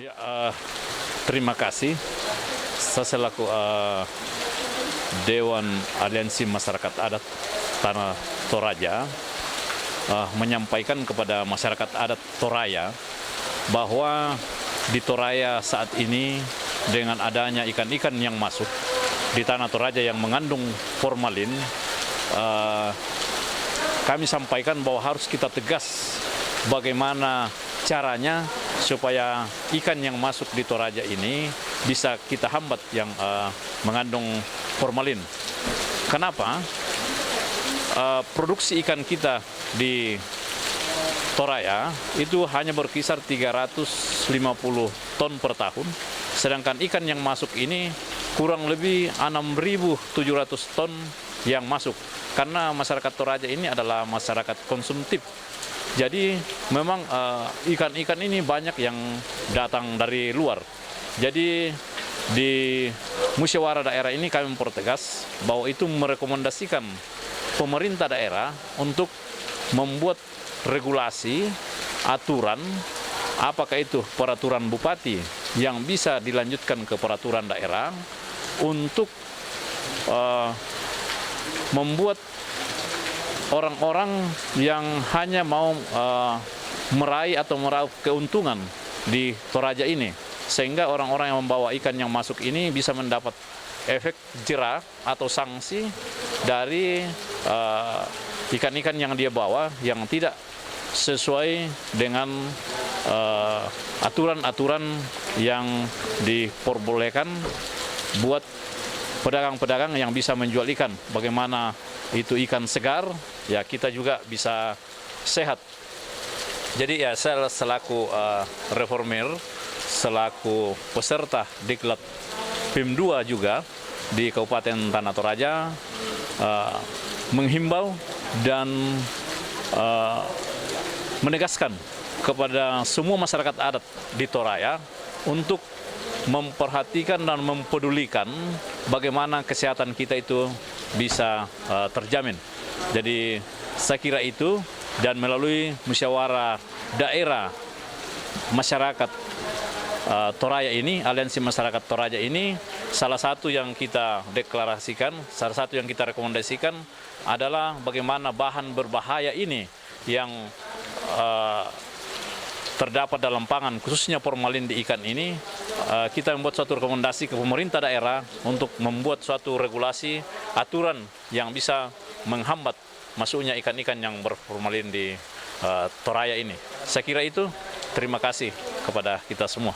Ya, terima kasih. Saya selaku Dewan Aliansi Masyarakat Adat Tanah Toraja menyampaikan kepada masyarakat adat Toraya bahwa di Toraya saat ini dengan adanya ikan-ikan yang masuk di Tanah Toraja yang mengandung formalin, kami sampaikan bahwa harus kita tegas bagaimana caranya supaya ikan yang masuk di Toraja ini bisa kita hambat yang mengandung formalin. Kenapa? Produksi ikan kita di Toraya itu hanya berkisar 350 ton per tahun, sedangkan ikan yang masuk ini kurang lebih 6.700 ton yang masuk. Karena masyarakat Toraja ini adalah masyarakat konsumtif. Jadi memang ikan-ikan ini banyak yang datang dari luar. Jadi di musyawarah daerah ini kami mempertegas bahwa itu merekomendasikan pemerintah daerah untuk membuat regulasi, aturan, apakah itu peraturan bupati yang bisa dilanjutkan ke peraturan daerah untuk membuat orang-orang yang hanya mau meraih atau meraup keuntungan di Toraja ini, sehingga orang-orang yang membawa ikan yang masuk ini bisa mendapat efek jera atau sanksi dari ikan-ikan yang dia bawa yang tidak sesuai dengan aturan-aturan yang diperbolehkan buat pedagang-pedagang yang bisa menjual ikan. Bagaimana itu ikan segar, ya kita juga bisa sehat. Jadi ya saya selaku reformer, selaku peserta diklat PIM 2 juga di Kabupaten Tanah Toraja menghimbau dan menegaskan kepada semua masyarakat adat di Toraya untuk memperhatikan dan mempedulikan bagaimana kesehatan kita itu bisa terjamin. Jadi saya kira itu, dan melalui musyawarah daerah masyarakat Toraya ini, Aliansi Masyarakat Toraja ini, salah satu yang kita deklarasikan, salah satu yang kita rekomendasikan adalah bagaimana bahan berbahaya ini yang terdapat dalam pangan, khususnya formalin di ikan ini, kita membuat suatu rekomendasi ke pemerintah daerah untuk membuat suatu regulasi, aturan yang bisa menghambat masuknya ikan-ikan yang berformalin di Toraya ini. Saya kira itu, terima kasih kepada kita semua.